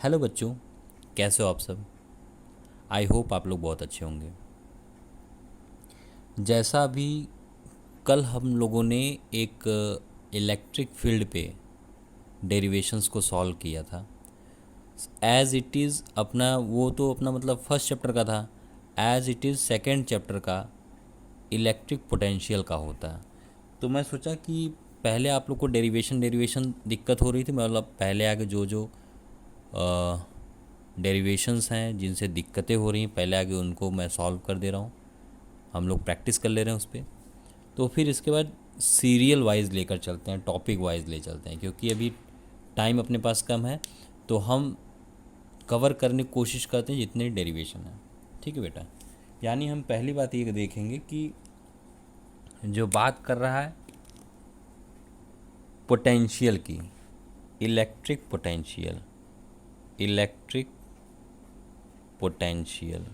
Hello बच्चों, कैसे हो आप सब। आई होप आप लोग बहुत अच्छे होंगे। जैसा अभी कल हम लोगों ने एक इलेक्ट्रिक फील्ड पे डेरिवेशंस को सॉल्व किया था। एज इट इज़ अपना वो तो अपना मतलब फर्स्ट चैप्टर का था। As it is second chapter का इलेक्ट्रिक पोटेंशियल का होता है। तो मैं सोचा कि पहले आप लोग को डेरिवेशन दिक्कत हो रही थी, मतलब पहले आगे जो जो डेरिवेशंस हैं जिनसे दिक्कतें हो रही हैं पहले आगे उनको मैं सॉल्व कर दे रहा हूँ। हम लोग प्रैक्टिस कर ले रहे हैं उस पर। तो फिर इसके बाद सीरियल वाइज लेकर चलते हैं, टॉपिक वाइज ले चलते हैं, क्योंकि अभी टाइम अपने पास कम है। तो हम कवर करने की कोशिश करते हैं जितने डेरिवेशन हैं। ठीक है बेटा। यानी हम पहली बात ये देखेंगे कि जो बात कर रहा है पोटेंशियल की, इलेक्ट्रिक पोटेंशियल, इलेक्ट्रिक पोटेंशियल,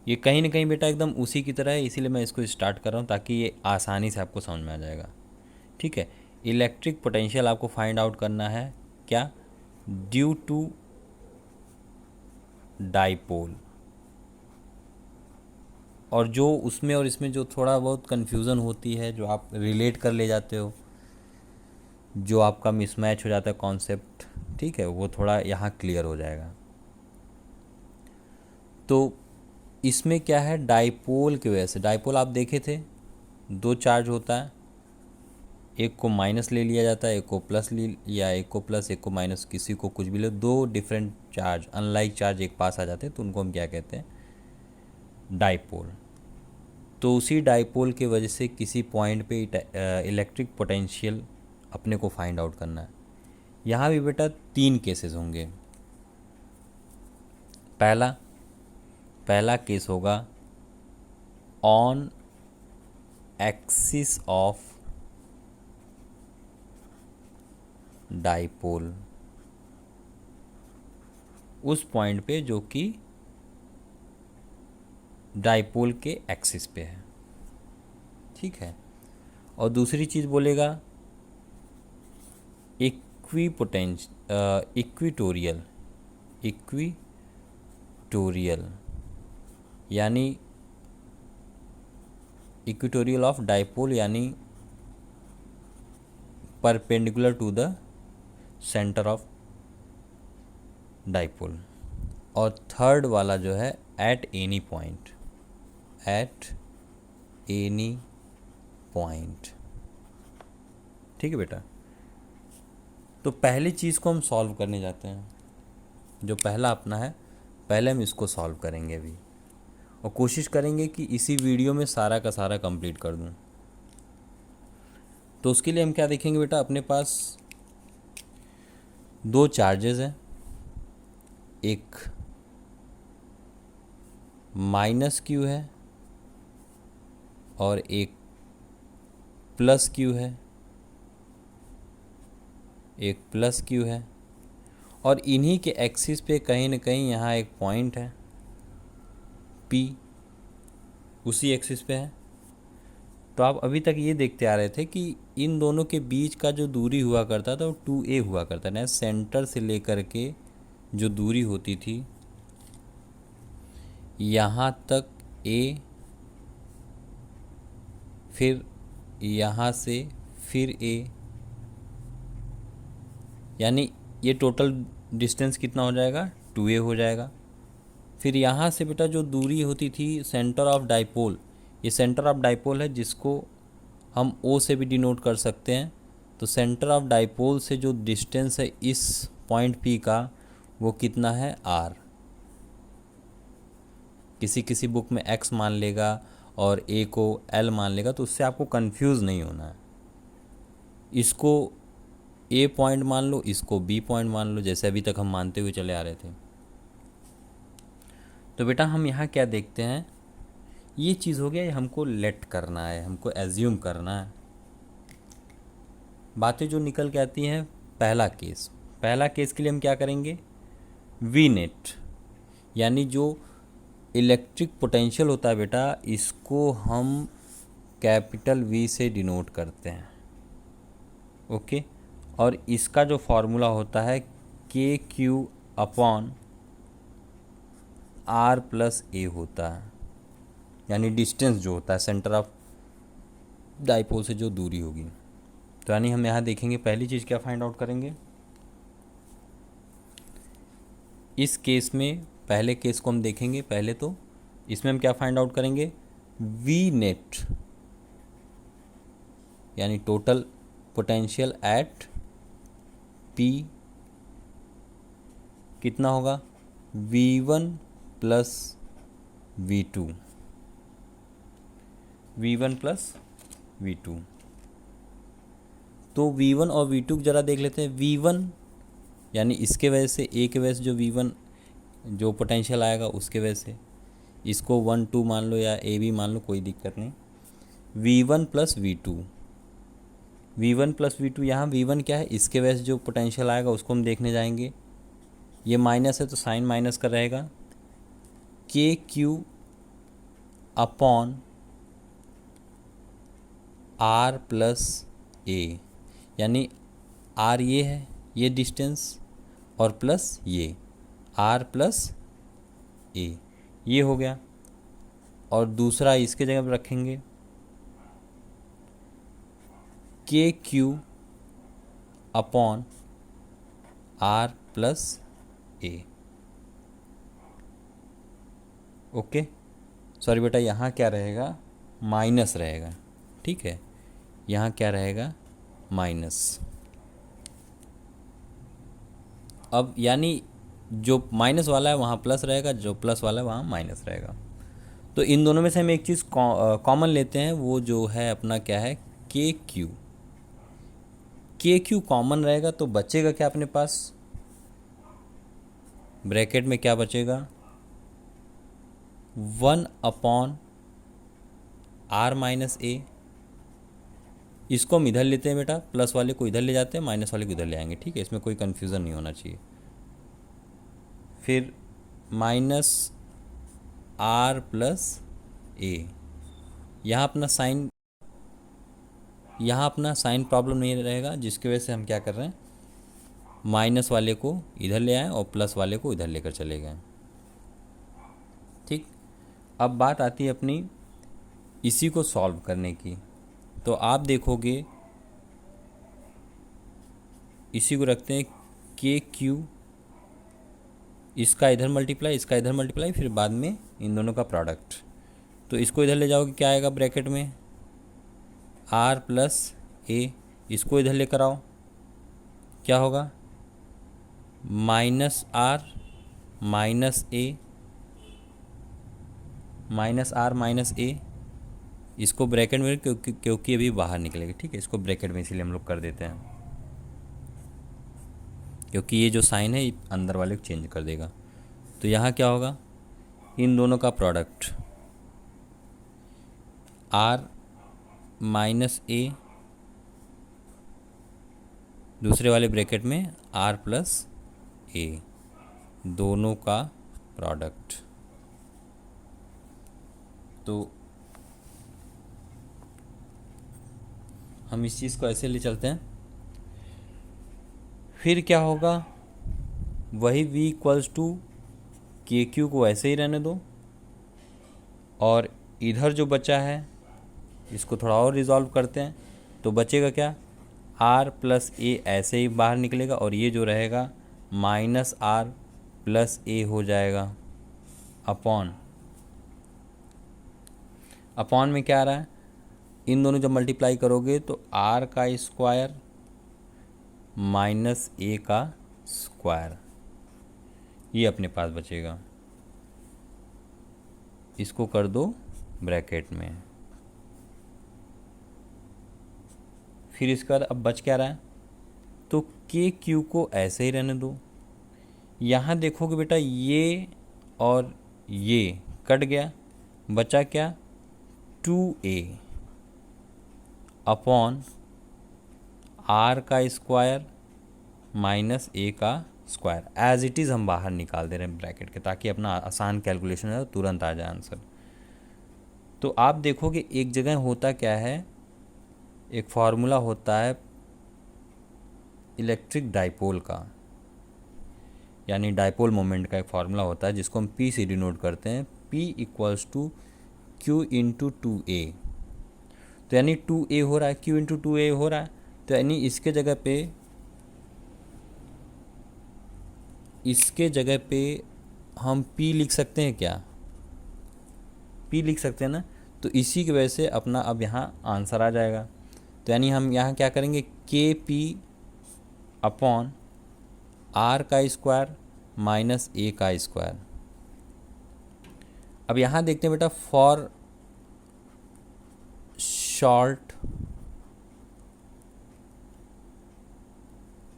ये कहीं ना कहीं बेटा एकदम उसी की तरह है, इसीलिए मैं इसको स्टार्ट कर रहा हूँ ताकि ये आसानी से आपको समझ में आ जाएगा। ठीक है। इलेक्ट्रिक पोटेंशियल आपको फाइंड आउट करना है क्या, ड्यू टू डाइपोल। और जो उसमें और इसमें जो थोड़ा बहुत कन्फ्यूज़न होती है, जो आप रिलेट कर ले जाते हो, जो आपका मिसमैच हो जाता है कॉन्सेप्ट, ठीक है, वो थोड़ा यहाँ क्लियर हो जाएगा। तो इसमें क्या है, डाइपोल की वजह से, डाइपोल आप देखे थे दो चार्ज होता है, एक को माइनस ले लिया जाता है, एक को प्लस ले, या एक को प्लस एक को माइनस, किसी को कुछ भी ले, दो डिफरेंट चार्ज अनलाइक चार्ज एक पास आ जाते हैं, तो उनको हम क्या कहते हैं, डाइपोल। तो उसी डाइपोल की वजह से किसी पॉइंट पे इलेक्ट्रिक पोटेंशियल अपने को फाइंड आउट करना है। यहाँ भी बेटा तीन केसेस होंगे। पहला पहला केस होगा ऑन एक्सिस ऑफ डाइपोल, उस पॉइंट पे जो कि डाइपोल के एक्सिस पे है। ठीक है। और दूसरी चीज़ बोलेगा इक्विटोरियल, इक्विटोरियल यानी इक्विटोरियल ऑफ डाइपोल, यानी perpendicular to the centre of dipole. और थर्ड वाला जो है at any point, at any point. ठीक है बेटा। तो पहली चीज़ को हम सॉल्व करने जाते हैं, जो पहला अपना है, पहले हम इसको सॉल्व करेंगे अभी, और कोशिश करेंगे कि इसी वीडियो में सारा का सारा कंप्लीट कर दूं। तो उसके लिए हम क्या देखेंगे बेटा, अपने पास दो चार्जेस हैं, एक माइनस क्यू है और एक प्लस क्यू है, एक प्लस क्यू है, और इन्हीं के एक्सिस पे कहीं ना कहीं यहाँ एक पॉइंट है P, उसी एक्सिस पे है। तो आप अभी तक ये देखते आ रहे थे कि इन दोनों के बीच का जो दूरी हुआ करता था वो 2a हुआ करता था, सेंटर से लेकर के जो दूरी होती थी यहाँ तक a, फिर यहाँ से फिर a, यानी ये टोटल डिस्टेंस कितना हो जाएगा, 2a हो जाएगा। फिर यहाँ से बेटा जो दूरी होती थी सेंटर ऑफ डाइपोल, ये सेंटर ऑफ डाइपोल है जिसको हम O से भी डिनोट कर सकते हैं। तो सेंटर ऑफ डाइपोल से जो डिस्टेंस है इस पॉइंट P का, वो कितना है, R। किसी किसी बुक में X मान लेगा और A को L मान लेगा, तो उससे आपको कंफ्यूज नहीं होना है। इसको A पॉइंट मान लो, इसको B पॉइंट मान लो, जैसे अभी तक हम मानते हुए चले आ रहे थे। तो बेटा हम यहाँ क्या देखते हैं, ये चीज़ हो गया, ये हमको लेट करना है, हमको एज्यूम करना है। बातें जो निकल के आती हैं, पहला केस के लिए हम क्या करेंगे, वी नेट, यानी जो इलेक्ट्रिक पोटेंशियल होता है बेटा, इसको हम कैपिटल V से डिनोट करते हैं। ओके। और इसका जो फॉर्मूला होता है के क्यू अपॉन आर प्लस ए होता है, यानी डिस्टेंस जो होता है सेंटर ऑफ डाइपोल से जो दूरी होगी। तो यानी हम यहाँ देखेंगे पहली चीज़ क्या फाइंड आउट करेंगे, इस केस में पहले केस को हम देखेंगे। पहले तो इसमें हम क्या फाइंड आउट करेंगे, वी नेट यानी टोटल पोटेंशियल एट पी कितना होगा, V1 plus V2, V1 plus V2। तो V1 और V2 ज़रा देख लेते हैं। V1 यानी इसके वजह से, ए के वजह से जो V1 जो पोटेंशियल आएगा उसके वजह से, इसको 1 2 मान लो या ए भी मान लो, कोई दिक्कत नहीं। V1 plus V2, V1 plus V2, यहाँ V1 क्या है, इसके वजह से जो पोटेंशियल आएगा उसको हम देखने जाएंगे। ये माइनस है तो साइन माइनस का रहेगा, के क्यू अपॉन आर प्लस ए, यानी आर ये है, ये डिस्टेंस, और प्लस ये आर प्लस ए, ये हो गया। और दूसरा इसके जगह पर रखेंगे K Q upon R plus A. Okay, sorry बेटा, यहाँ क्या रहेगा, माइनस रहेगा, ठीक है, यहाँ क्या रहेगा, माइनस। अब यानी जो माइनस वाला है वहाँ प्लस रहेगा, जो प्लस वाला है वहाँ माइनस रहेगा। तो इन दोनों में से हम एक चीज़ कॉमन लेते हैं, वो जो है अपना क्या है, के क्यू। के क्यू कॉमन रहेगा तो बचेगा क्या अपने पास, ब्रैकेट में क्या बचेगा, 1 अपॉन आर माइनस ए। इसको हम इधर लेते हैं बेटा, प्लस वाले को इधर ले जाते हैं, माइनस वाले को इधर ले आएंगे, ठीक है, इसमें कोई कन्फ्यूज़न नहीं होना चाहिए। फिर माइनस आर प्लस ए, यहाँ अपना साइन प्रॉब्लम नहीं रहेगा, जिसकी वजह से हम क्या कर रहे हैं, माइनस वाले को इधर ले आए और प्लस वाले को इधर लेकर चले गए, ठीक। अब बात आती है अपनी इसी को सॉल्व करने की। तो आप देखोगे इसी को रखते हैं के क्यू, इसका इधर मल्टीप्लाई, इसका इधर मल्टीप्लाई, फिर बाद में इन दोनों का प्रोडक्ट। तो इसको इधर ले जाओगे, क्या आएगा ब्रैकेट में, आर प्लस ए। इसको इधर लेकर आओ, क्या होगा, minus r minus a, minus r minus a. इसको ब्रैकेट में क्योंकि अभी बाहर निकलेगा, ठीक है, इसको ब्रैकेट में इसीलिए हम लोग कर देते हैं, क्योंकि ये जो साइन है अंदर वाले को चेंज कर देगा। तो यहाँ क्या होगा, इन दोनों का प्रोडक्ट आर माइनस ए, दूसरे वाले ब्रैकेट में आर प्लस ए, दोनों का प्रोडक्ट। तो हम इस चीज़ को ऐसे ले चलते हैं। फिर क्या होगा, वही v इक्वल्स टू के क्यू को ऐसे ही रहने दो, और इधर जो बचा है इसको थोड़ा और रिजॉल्व करते हैं। तो बचेगा क्या, r प्लस ए ऐसे ही बाहर निकलेगा, और ये जो रहेगा माइनस आर प्लस ए हो जाएगा, अपॉन में क्या आ रहा है, इन दोनों जब मल्टीप्लाई करोगे तो r का स्क्वायर माइनस ए का स्क्वायर, ये अपने पास बचेगा। इसको कर दो ब्रैकेट में। फिर इसका अब बच क्या रहा है, तो के क्यू को ऐसे ही रहने दो। यहाँ देखोगे बेटा, ये और ये कट गया, बचा क्या, 2a अपॉन आर का स्क्वायर माइनस ए का स्क्वायर। एज इट इज़ हम बाहर निकाल दे रहे हैं ब्रैकेट के, ताकि अपना आसान कैलकुलेशन है तुरंत आ जाए आंसर। तो आप देखोगे एक जगह होता क्या है, एक फार्मूला होता है इलेक्ट्रिक डाइपोल का, यानी डाइपोल मोमेंट का एक फार्मूला होता है जिसको हम P से डिनोट करते हैं, P equals to Q into 2A। तो यानी 2A हो रहा है, Q इंटू 2A हो रहा है, तो यानी इसके जगह पे हम P लिख सकते हैं क्या? P लिख सकते हैं ना। तो इसी की वजह से अपना अब यहाँ आंसर आ जाएगा। तो यानी हम यहाँ क्या करेंगे, के पी अपॉन आर का स्क्वायर माइनस ए का स्क्वायर। अब यहाँ देखते हैं बेटा, फॉर शॉर्ट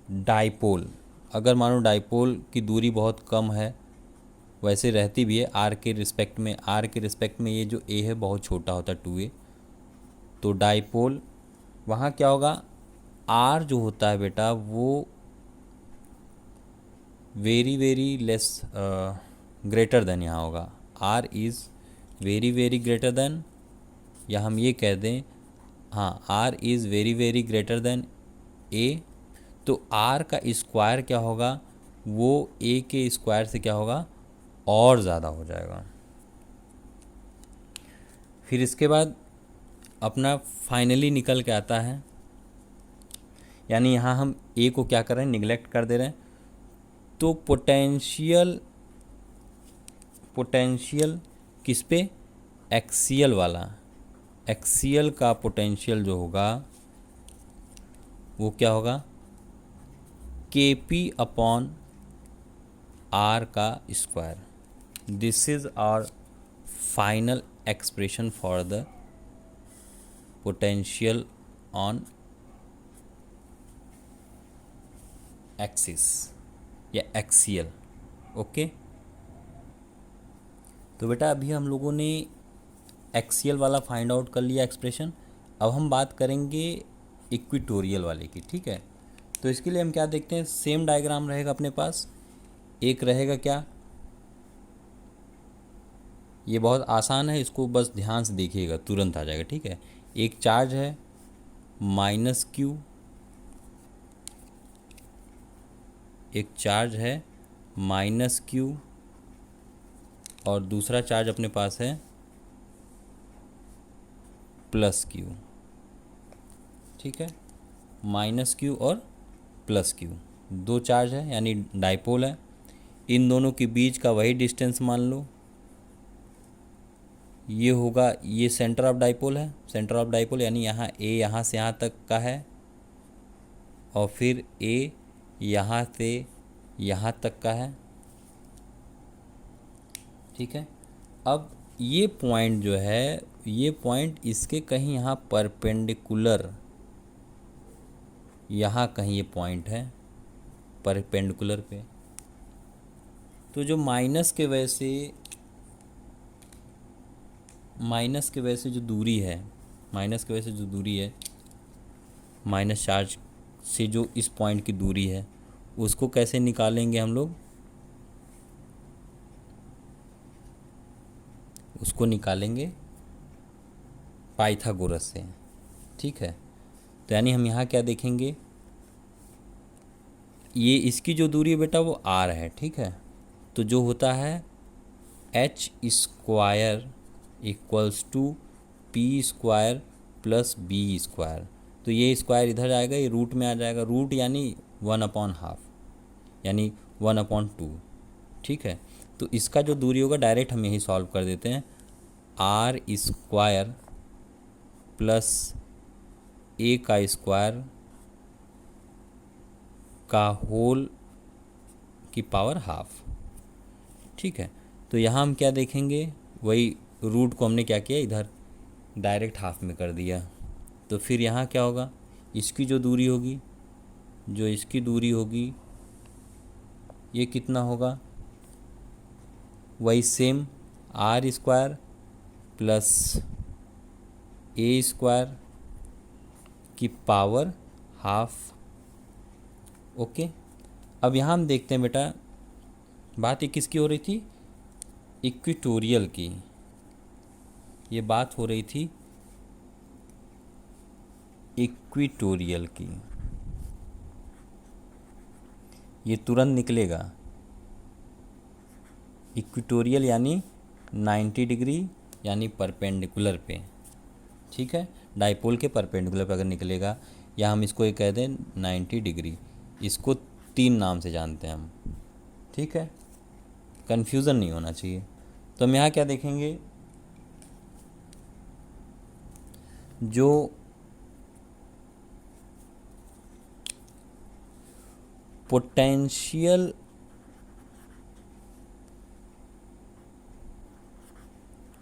डाइपोल, अगर मानो डाइपोल की दूरी बहुत कम है, वैसे रहती भी है आर के रिस्पेक्ट में, ये जो ए है बहुत छोटा होता है 2A, तो डाइपोल वहाँ क्या होगा, आर जो होता है बेटा वो very very less greater than यहाँ होगा, r is very very greater than, या हम ये कह दें, हाँ, r is very very greater than a. तो आर का स्क्वायर क्या होगा, वो ए के स्क्वायर से क्या होगा, और ज़्यादा हो जाएगा। फिर इसके बाद अपना फाइनली निकल के आता है, यानी यहाँ हम ए को क्या कर रहे हैं, निगलेक्ट कर दे रहे हैं। तो पोटेंशियल किस पे, एक्सियल वाला, एक्सियल का पोटेंशियल जो होगा वो क्या होगा, के पी अपॉन आर का square. This is our final expression for the potential on axis या एक्सियल। ओके, तो बेटा अभी हम लोगों ने एक्सियल वाला फाइंड आउट कर लिया एक्सप्रेशन। अब हम बात करेंगे इक्विटोरियल वाले की, ठीक है। तो इसके लिए हम क्या देखते हैं, सेम डायग्राम रहेगा अपने पास। एक रहेगा क्या, ये बहुत आसान है, इसको बस ध्यान से देखिएगा, तुरंत आ जाएगा, ठीक है। एक चार्ज है माइनस Q, एक चार्ज है माइनस Q, और दूसरा चार्ज अपने पास है प्लस Q, ठीक है। माइनस Q और प्लस Q, दो चार्ज है यानी डाइपोल है। इन दोनों के बीच का वही डिस्टेंस मान लो, ये होगा, ये सेंटर ऑफ डाइपोल है, सेंटर ऑफ डाइपोल यानी यहाँ A यहाँ से यहाँ तक का है, और फिर A यहाँ से यहाँ तक का है, ठीक है। अब ये पॉइंट जो है, ये पॉइंट इसके कहीं यहाँ परपेंडिकुलर, यहाँ कहीं ये पॉइंट है परपेंडिकुलर पे। तो जो माइनस के वजह से जो दूरी है, माइनस चार्ज से जो इस पॉइंट की दूरी है, उसको कैसे निकालेंगे हम लोग, उसको निकालेंगे पाइथागोरस से, ठीक है। तो यानी हम यहाँ क्या देखेंगे, ये इसकी जो दूरी है बेटा वो r है, ठीक है। तो जो होता है h square equals to P square plus B square. तो ये स्क्वायर इधर आएगा, ये रूट में आ जाएगा, रूट यानी 1/2 यानी 1/2, ठीक है। तो इसका जो दूरी होगा डायरेक्ट हम यही सॉल्व कर देते हैं, आर स्क्वायर प्लस ए का स्क्वायर का होल की पावर हाफ, ठीक है। तो यहाँ हम क्या देखेंगे, वही रूट को हमने क्या किया, इधर डायरेक्ट हाफ में कर दिया। तो फिर यहाँ क्या होगा, इसकी जो दूरी होगी, ये कितना होगा, वही same R square plus A square की पावर हाफ। ओके, अब यहाँ हम देखते हैं बेटा, बात ये किसकी हो रही थी, इक्विटोरियल की, ये बात हो रही थी इक्विटोरियल की। ये तुरंत निकलेगा। इक्वेटोरियल यानी 90 डिग्री यानी परपेंडिकुलर पे, ठीक है, डाइपोल के परपेंडिकुलर पे अगर निकलेगा, या हम इसको एक कह दें 90 डिग्री। इसको 3 नाम से जानते हैं हम, ठीक है, कन्फ्यूज़न नहीं होना चाहिए। तो हम यहाँ क्या देखेंगे, जो potential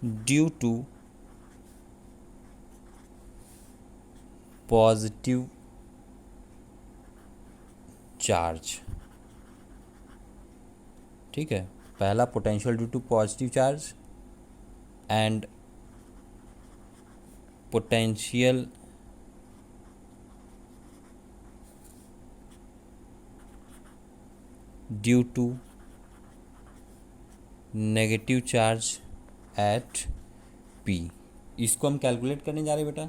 due to positive charge, ठीक है, पहला potential due to positive charge and potential due to negative charge at P. इसको हम कैलकुलेट करने जा रहे हैं बेटा।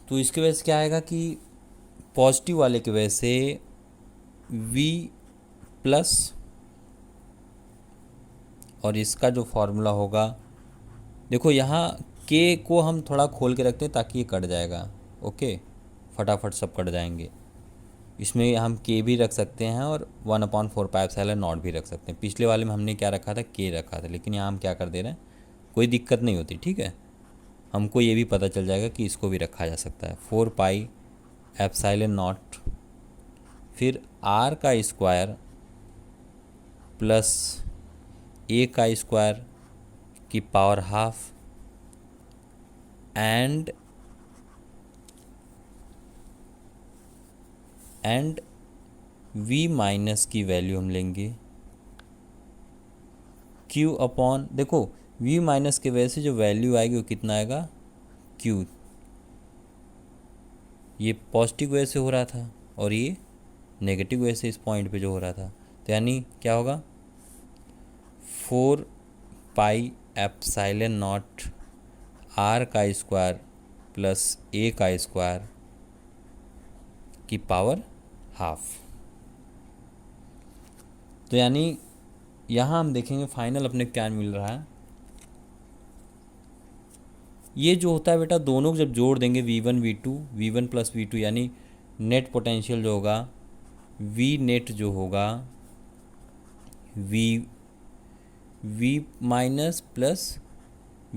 तो इसकी वजह से क्या आएगा कि पॉजिटिव वाले की वजह से V प्लस, और इसका जो फॉर्मूला होगा, देखो यहाँ K को हम थोड़ा खोल के रखते हैं ताकि ये कट जाएगा, ओके, फटाफट सब कट जाएंगे। इसमें हम K भी रख सकते हैं और 1/4πε0 भी रख सकते हैं। पिछले वाले में हमने क्या रखा था, K रखा था, लेकिन यहाँ हम क्या कर दे रहे हैं, कोई दिक्कत नहीं होती, ठीक है, हमको ये भी पता चल जाएगा कि इसको भी रखा जा सकता है। 4πε0 फिर R का स्क्वायर प्लस A का स्क्वायर की power half and V minus की वैल्यू हम लेंगे Q अपॉन, देखो V माइनस की वजह से जो वैल्यू आएगी वो कितना आएगा, Q। ये पॉजिटिव वजह से हो रहा था और ये नेगेटिव वजह से इस पॉइंट पे जो हो रहा था, तो यानी क्या होगा, 4πε0 R का स्क्वायर प्लस A का स्क्वायर की पावर हाफ। तो यानी यहाँ हम देखेंगे फाइनल अपने क्या मिल रहा है। ये जो होता है बेटा, दोनों को जब जोड़ देंगे V1 प्लस V2, यानी नेट पोटेंशियल जो होगा, V नेट जो होगा V minus plus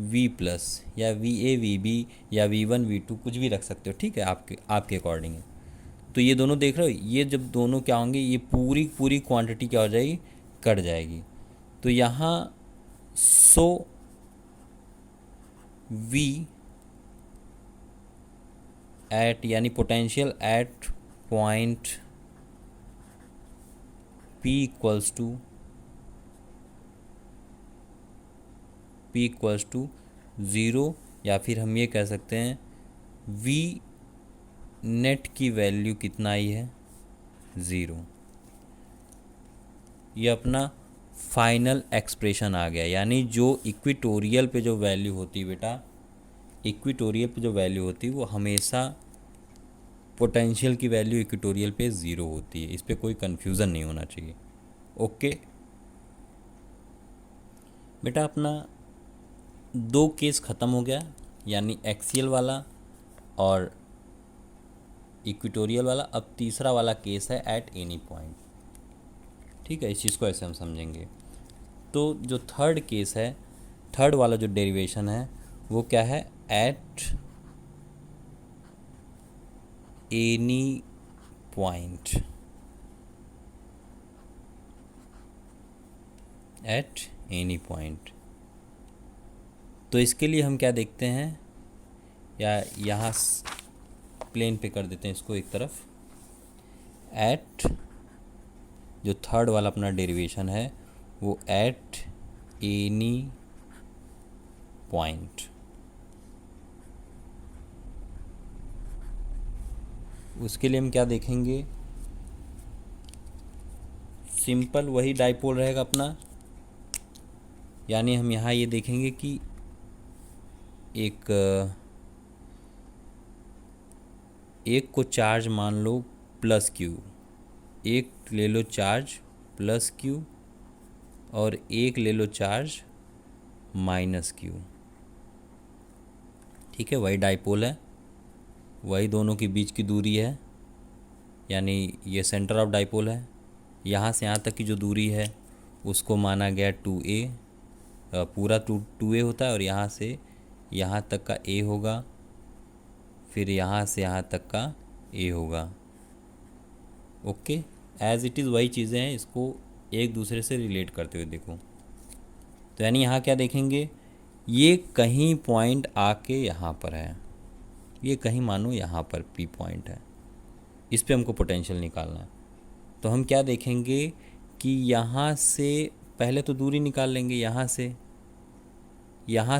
V plus, या VA VB या V1 V2 कुछ भी रख सकते हो, ठीक है, आपके अकॉर्डिंग है। तो ये दोनों देख रहे हो, ये जब दोनों क्या होंगे, ये पूरी क्वांटिटी क्या हो जाएगी, कट जाएगी। तो यहाँ 100 V एट, यानी potential at point P equals to 0, या फिर हम ये कह सकते हैं V नेट की वैल्यू कितना आई है, 0। ये अपना फाइनल एक्सप्रेशन आ गया। यानी जो इक्वेटोरियल पे जो वैल्यू होती है बेटा, इक्वेटोरियल पे जो वैल्यू होती है वो हमेशा पोटेंशियल की वैल्यू इक्वेटोरियल पे 0 होती है। इस पर कोई कन्फ्यूज़न नहीं होना चाहिए, ओके बेटा। अपना 2 केस ख़त्म हो गया, यानी एक्सियल वाला और इक्वेटोरियल वाला। अब तीसरा वाला केस है एट एनी पॉइंट, ठीक है, इस चीज़ को ऐसे हम समझेंगे। तो जो थर्ड केस है, थर्ड वाला जो डेरिवेशन है वो क्या है, at any point, at any point. तो इसके लिए हम क्या देखते हैं, या यहाँ प्लेन पे कर देते हैं इसको एक तरफ। एट, जो थर्ड वाला अपना डेरिवेशन है वो एट एनी पॉइंट। उसके लिए हम क्या देखेंगे, सिंपल वही डाइपोल रहेगा अपना। यानी हम यहाँ ये देखेंगे कि एक को चार्ज मान लो प्लस क्यू, एक ले लो चार्ज प्लस क्यू और एक ले लो चार्ज माइनस क्यू। ठीक है, वही डाइपोल है, वही दोनों के बीच की दूरी है, यानी ये सेंटर ऑफ डाइपोल है। यहाँ से यहाँ तक की जो दूरी है उसको माना गया 2a, पूरा 2a होता है, और यहाँ से यहाँ तक का a होगा, फिर यहाँ से यहाँ तक का a होगा। ओके, एज इट इज़ वही चीज़ें हैं, इसको एक दूसरे से रिलेट करते हुए देखो। तो यानी यहाँ क्या देखेंगे, ये कहीं पॉइंट आके यहाँ पर है, ये कहीं मानो यहाँ पर P पॉइंट है, इस पे हमको पोटेंशियल निकालना है। तो हम क्या देखेंगे कि यहाँ से पहले तो दूरी निकाल लेंगे, यहाँ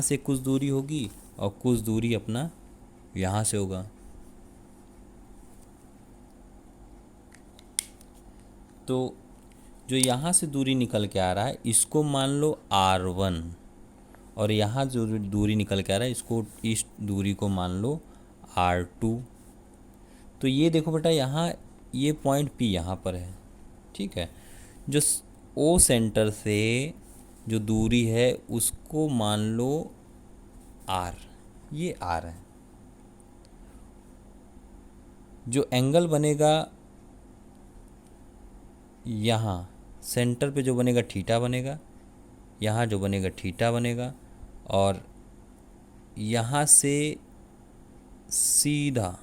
से कुछ दूरी होगी और कुछ दूरी अपना यहाँ से होगा। तो जो यहाँ से दूरी निकल के आ रहा है इसको मान लो R1, और यहाँ जो दूरी निकल के आ रहा है इसको, इस दूरी को मान लो R2। तो ये देखो बेटा, यहाँ ये पॉइंट P यहाँ पर है। ठीक है, जो O सेंटर से जो दूरी है उसको मान लो R, ये R है। जो एंगल बनेगा यहाँ सेंटर पे जो बनेगा थीटा बनेगा, यहाँ जो बनेगा थीटा बनेगा, और यहाँ से सीधा,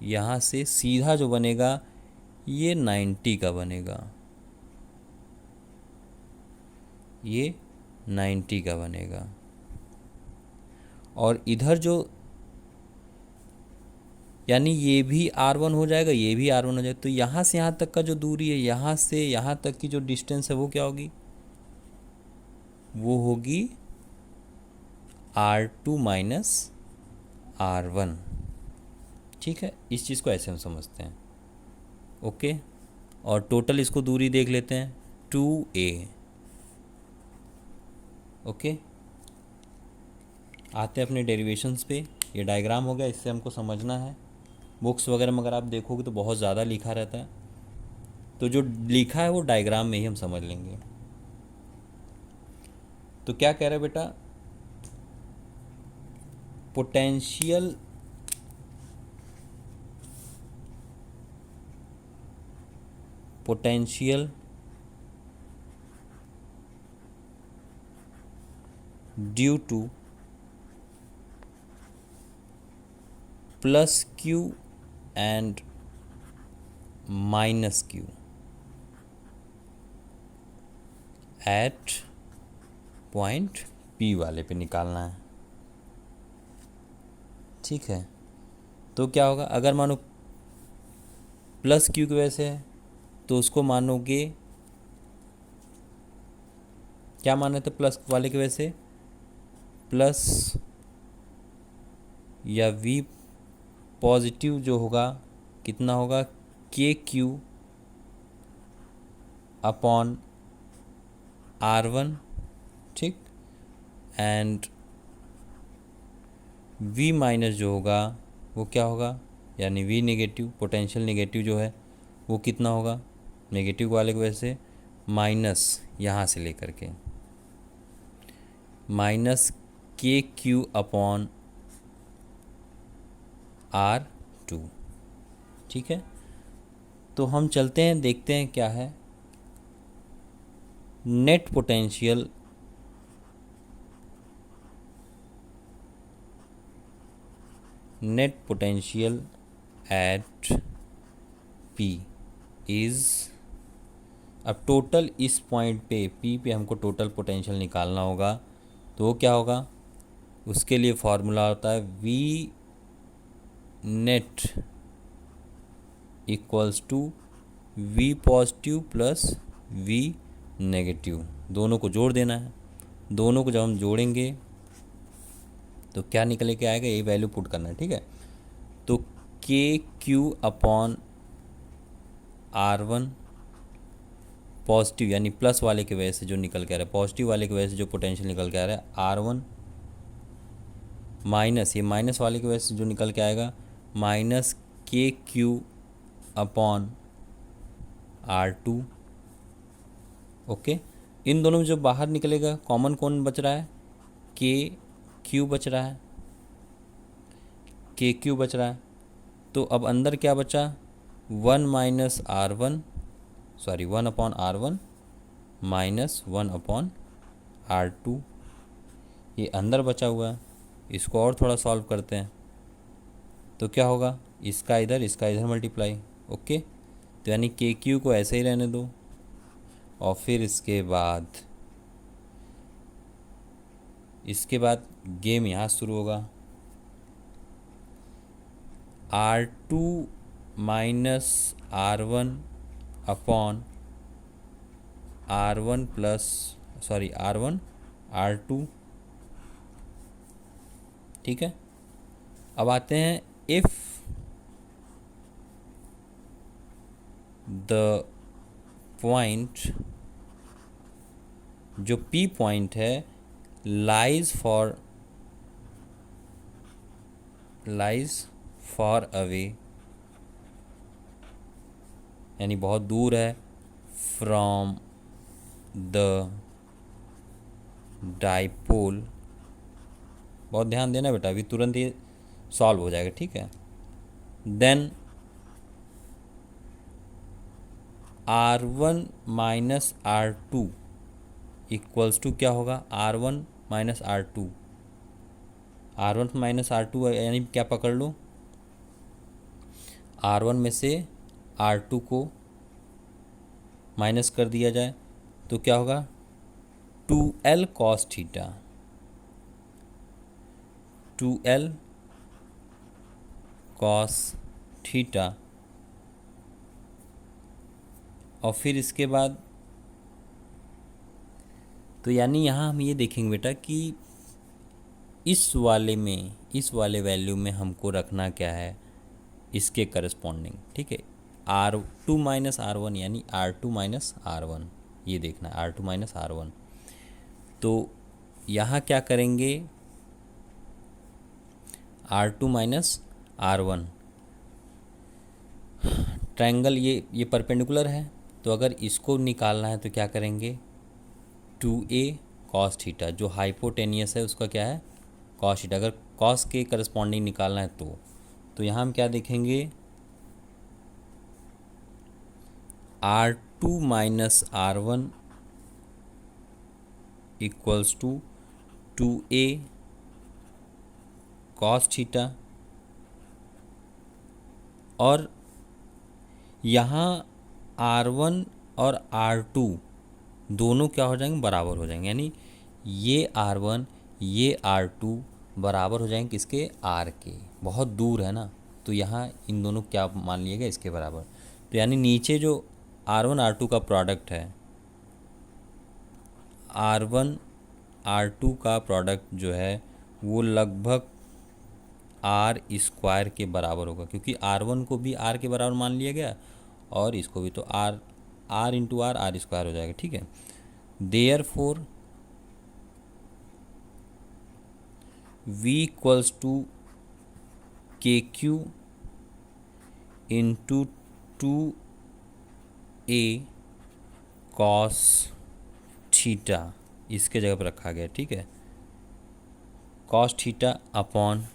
यहाँ से सीधा जो बनेगा ये 90 का बनेगा, ये 90 का बनेगा। और इधर जो, यानी ये भी R1 हो जाएगा, ये भी R1 हो जाएगा। तो यहाँ से यहाँ तक का जो दूरी है, यहाँ से यहाँ तक की जो डिस्टेंस है वो क्या होगी, वो होगी R2 माइनस R1। ठीक है, इस चीज़ को ऐसे हम समझते हैं। ओके, और टोटल इसको दूरी देख लेते हैं 2a। ओके, आते हैं अपने डेरिवेशंस पे। ये डायग्राम हो गया, इससे हमको समझना है। बुक्स वगैरह में अगर आप देखोगे तो बहुत ज़्यादा लिखा रहता है, तो जो लिखा है वो डायग्राम में ही हम समझ लेंगे। तो क्या कह रहा है बेटा, potential due to plus Q and minus Q at point P वाले पे निकालना है। ठीक है, तो क्या होगा, अगर मानो प्लस क्यू की वजह से है तो उसको मानोगे, क्या माने थे प्लस वाले की वजह से, प्लस या V पॉजिटिव जो होगा कितना होगा, KQ अपॉन R1। ठीक, एंड V माइनस जो होगा वो क्या होगा, यानी V नेगेटिव, पोटेंशियल नेगेटिव जो है वो कितना होगा, नेगेटिव वाले की वजह से माइनस यहाँ से लेकर के माइनस KQ अपॉन R2। ठीक है, तो हम चलते हैं, देखते हैं क्या है net potential at P is, अब टोटल इस पॉइंट पे P पे हमको टोटल पोटेंशियल निकालना होगा। तो वो क्या होगा, उसके लिए फॉर्मूला होता है V net equals to V positive plus V negative, दोनों को जोड़ देना है। दोनों को जब हम जोड़ेंगे तो क्या निकले के आएगा, ये वैल्यू पुट करना है। ठीक है, तो KQ अपॉन R1 पॉजिटिव यानी प्लस वाले की वजह से जो निकल के आ रहा है, पॉजिटिव वाले की वजह से जो पोटेंशियल निकल के आ रहा है R1 माइनस, ये माइनस वाले की वजह से जो निकल के आएगा माइनस के क्यू अपॉन R2। ओके, इन दोनों में जो बाहर निकलेगा कॉमन कौन बच रहा है, के क्यू बच रहा है, के क्यू बच रहा है। तो अब अंदर क्या बचा, 1 अपॉन R1 माइनस 1/R2, ये अंदर बचा हुआ है। इसको और थोड़ा सॉल्व करते हैं तो क्या होगा, इसका इधर मल्टीप्लाई। ओके, तो यानी के क्यू को ऐसे ही रहने दो, और फिर इसके बाद गेम यहाँ शुरू होगा। R2 minus R1 upon R1 R2। ठीक है, अब आते हैं इफ़ द पॉइंट, जो P पॉइंट है, लाइज फॉर अवे, यानी बहुत दूर है, फ्रॉम द डाइपोल। बहुत ध्यान देना बेटा, अभी तुरंत ये सॉल्व हो जाएगा, ठीक है। Then R1 minus R2 equals to क्या होगा, R1 minus R2। R1 minus R2 यानी क्या पकड़ लो, R1 में से R2 को माइनस कर दिया जाए तो क्या होगा, 2L cos theta, 2L cos theta. और फिर इसके बाद तो यानी यहाँ हम ये देखेंगे बेटा कि इस वाले वैल्यू में हमको रखना क्या है, इसके करस्पॉन्डिंग, ठीक है। R2 माइनस R1 यानी R2 माइनस R1, ये देखना है R2 माइनस R1। तो यहाँ क्या करेंगे, R2 माइनस R1, ट्रायंगल ये परपेंडिकुलर है, तो अगर इसको निकालना है तो क्या करेंगे, 2A कॉस थीटा, जो हाइपोटेनियस है उसका क्या है, कॉस थीटा। अगर कॉस के करस्पॉन्डिंग निकालना है तो यहाँ हम क्या देखेंगे, R2 minus R1 equals to 2A cos theta. और यहाँ R1 और R2 दोनों क्या हो जाएंगे, बराबर हो जाएंगे, यानी ये R1 ये R2 बराबर हो जाएंगे किसके, R के। बहुत दूर है ना, तो यहाँ इन दोनों क्या मान लिया गया, इसके बराबर। तो यानी नीचे जो R1 R2 का प्रोडक्ट है, R1 R2 का प्रोडक्ट जो है वो लगभग R² के बराबर होगा, क्योंकि R1 को भी R के बराबर मान लिया गया और इसको भी, तो R इंटू R² हो जाएगा, ठीक है। Therefore V equals to KQ into 2A cos theta, इसके जगह पर रखा गया, ठीक है। कॉस थीटा अपॉन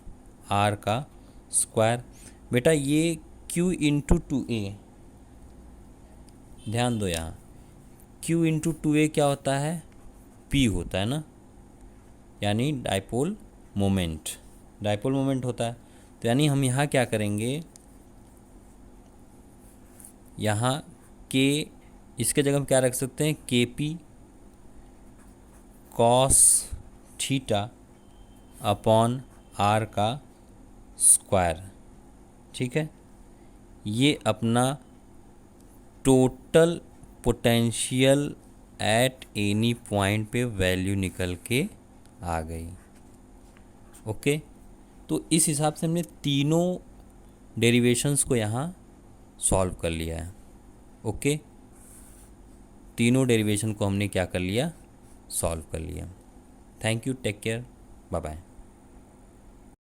R का स्क्वायर। बेटा ये Q इंटू 2A, ध्यान दो, यहाँ Q इंटू 2A क्या होता है, P होता है ना, यानी डाइपोल मोमेंट होता है। तो यानी हम यहाँ क्या करेंगे, यहाँ K, इसके जगह हम क्या रख सकते हैं, KP cos theta upon R का स्क्वायर, ठीक है। ये अपना total potential at any point पे वैल्यू निकल के आ गई। ओके, तो इस हिसाब से हमने तीनों डेरिवेशंस को यहाँ सॉल्व कर लिया है। ओके, तीनों डेरिवेशन को हमने क्या कर लिया, सॉल्व कर लिया। Thank you, take care, bye bye.